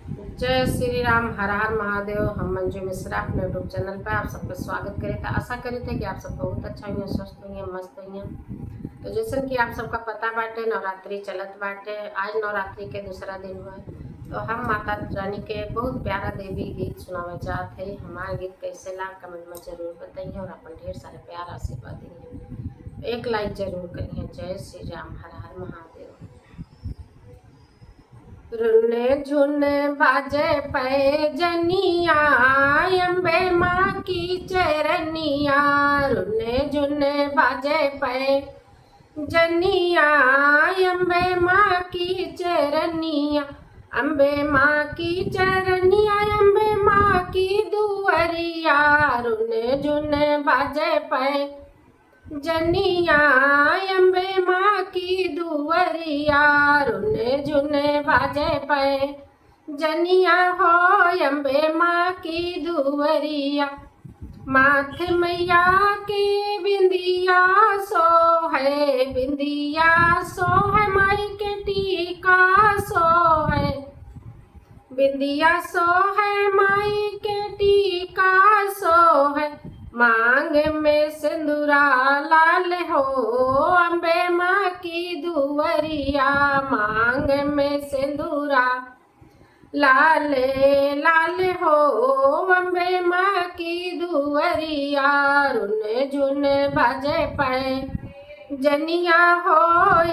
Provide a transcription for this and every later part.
जय श्री राम। हर हर महादेव। हम मंजू मिश्रा अपने यूट्यूब चैनल पर आप सबका स्वागत करे थे। आशा करे थे कि आप सब बहुत अच्छा हुई, स्वस्थ हुई, मस्त हुई। तो जैसे कि आप सबका पता बाटे, नवरात्रि चलत बाटे। आज नवरात्रि के दूसरा दिन हुआ, तो हम माता रानी के बहुत प्यारा देवी गीत सुनावे चाहते हैं। हमारा गीत कैसे ला कमेंट में जरूर बताइए और अपन ढेर सारे प्यार आशीर्वाद देंगे। एक लाइक जरूर करिए। जय श्री राम। हर हर महादेव। रुने झुने बाजे पैजनिया, अम्बे माँ की चरनिया। रुने झुने बाजे पैजनिया, अम्बे माँ की चरनिया। अम्बे माँ की चरनिया, अम्बे माँ की दुअरिया। रुने झुने बाजे जनिया, अम्बे माँ की दुअरिया। रुने झुने बाजे पे जनिया हो, अम्बे माँ की दुअरिया। माथे मैया के बिंदिया सो है, बिंदिया सो है, माई के टीका सो है, बिंदिया सो है, माई के टीका सो है। मांग में सिंदूरा लाल हो, अम्बे माँ की दुअरिया। मांग में सिंदूरा लाल लाल हो, अम्बे माँ की दुअरिया। रुन झुन बाजे पे जनिया हो,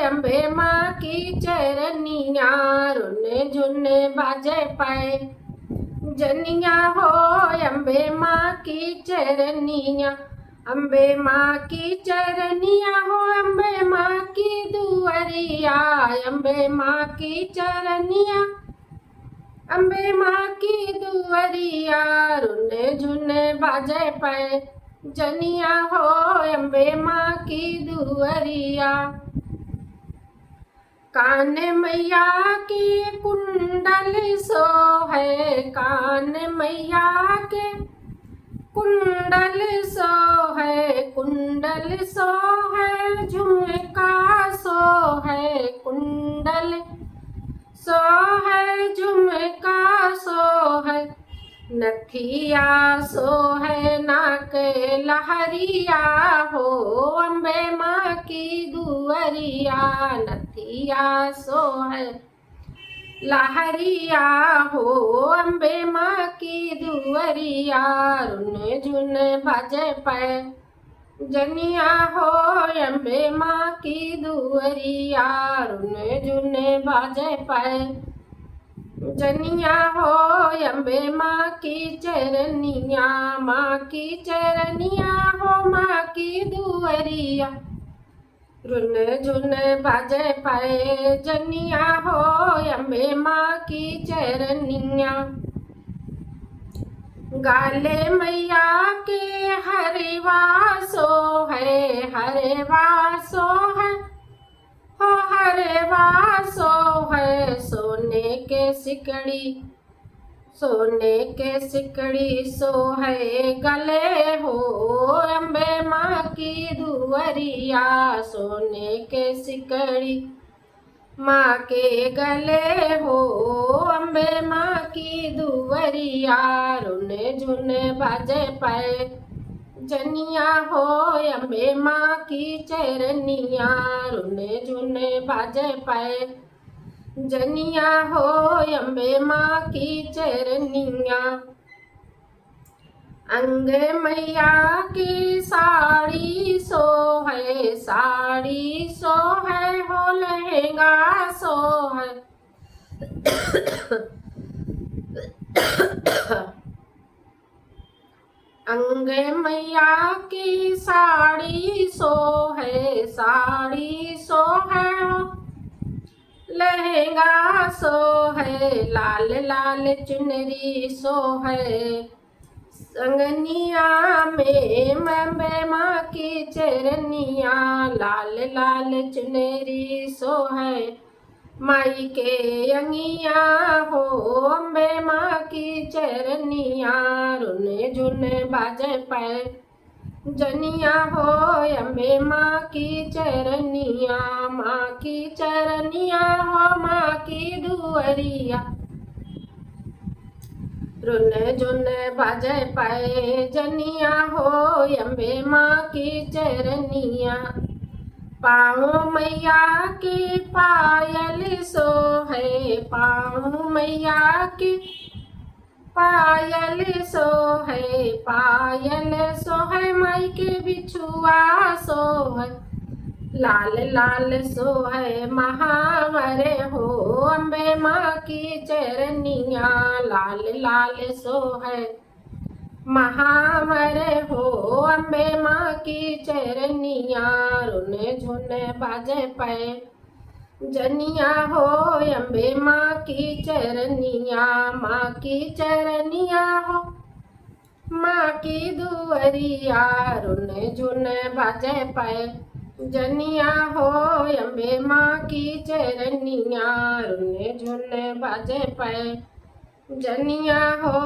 अम्बे माँ की चरनिया। रुन झुन बाजे पे जनिया हो, अम्बे माँ की चरनिया। अम्बे माँ की चरनिया हो, अम्बे माँ की दुअरिया। अम्बे माँ की चरनिया, अम्बे माँ की दुअरिया। रुने झुने बाजे पे जनिया हो, अम्बे माँ की दुअरिया। कान मैया के कुंडल सो है, कान मैया के कुंडल सो है, कुंडल सो है, झुमका सो है, कुंडल सो है, झुमका सो है। नथिया सो है, नाक लहरिया हो, अम्बे माँ की दुअरिया। नथिया सो है, लहरिया हो, अम्बे माँ की दुअरिया। रुन झुन बाजे पे जनिया हो, अम्बे माँ की दुअरिया। रुन झुन बाजे पे जनिया हो, अम्बे माँ की चरनिया। माँ की चरनिया हो, माँ की दुअरिया। रुन झुन बाजे पाए जनिया हो, अम्बे माँ की चरनिया। गाले मैया के हरवा सो है, हरवा सो है हो, हरवा सो है। सोने के सिकड़ी, सोने के सिकड़ी सो है गले हो, अम्बे माँ की दुअरिया। सोने के सिकड़ी माँ के गले हो, अम्बे माँ की दुअरिया। रुने झुने बाजे पे जनिया हो, अम्बे माँ की चरनिया। रुने झुने बाजे पे जनिया हो, अम्बे माँ की चरनिया। अंग मैया की साड़ी सो है, साड़ी सो है हो, लहंगा सो है। अंग मैया की साड़ी सो है, साड़ी सो है हो, लहंगा सो है। लाल लाल चुनरी सो है, संगनिया में अम्बे माँ की चरनिया। लाल लाल चुनरी सो है, माई के अंगिया हो, अम्बे माँ की चरनिया। रुने झुने बाजे पे जनिया हो, अम्बे माँ की चरनिया। माँ की चरनिया हो, माँ की दुअरिया। रुन झुन बाजे पाए जनिया हो अम्बे माँ की चरनिया। पाँव मैया की पायल सोहे, पाँव मैया की पायल सोहे, पायल सोहे माई के बिछुआ सोहे। लाल लाल सोहे महावर हो अम्बे माँ की चरनिया। लाल लाल सोहे महावर हो अम्बे माँ की चरनिया। रुन झुन बाजे पाए जनिया हो अम्बे माँ की चरनिया। माँ की चरनिया हो माँ की दुअरिया। रुन झुन बाजे पाए जनिया हो अम्बे माँ की चरनिया। रुन झुन बाजे पाए जनिया हो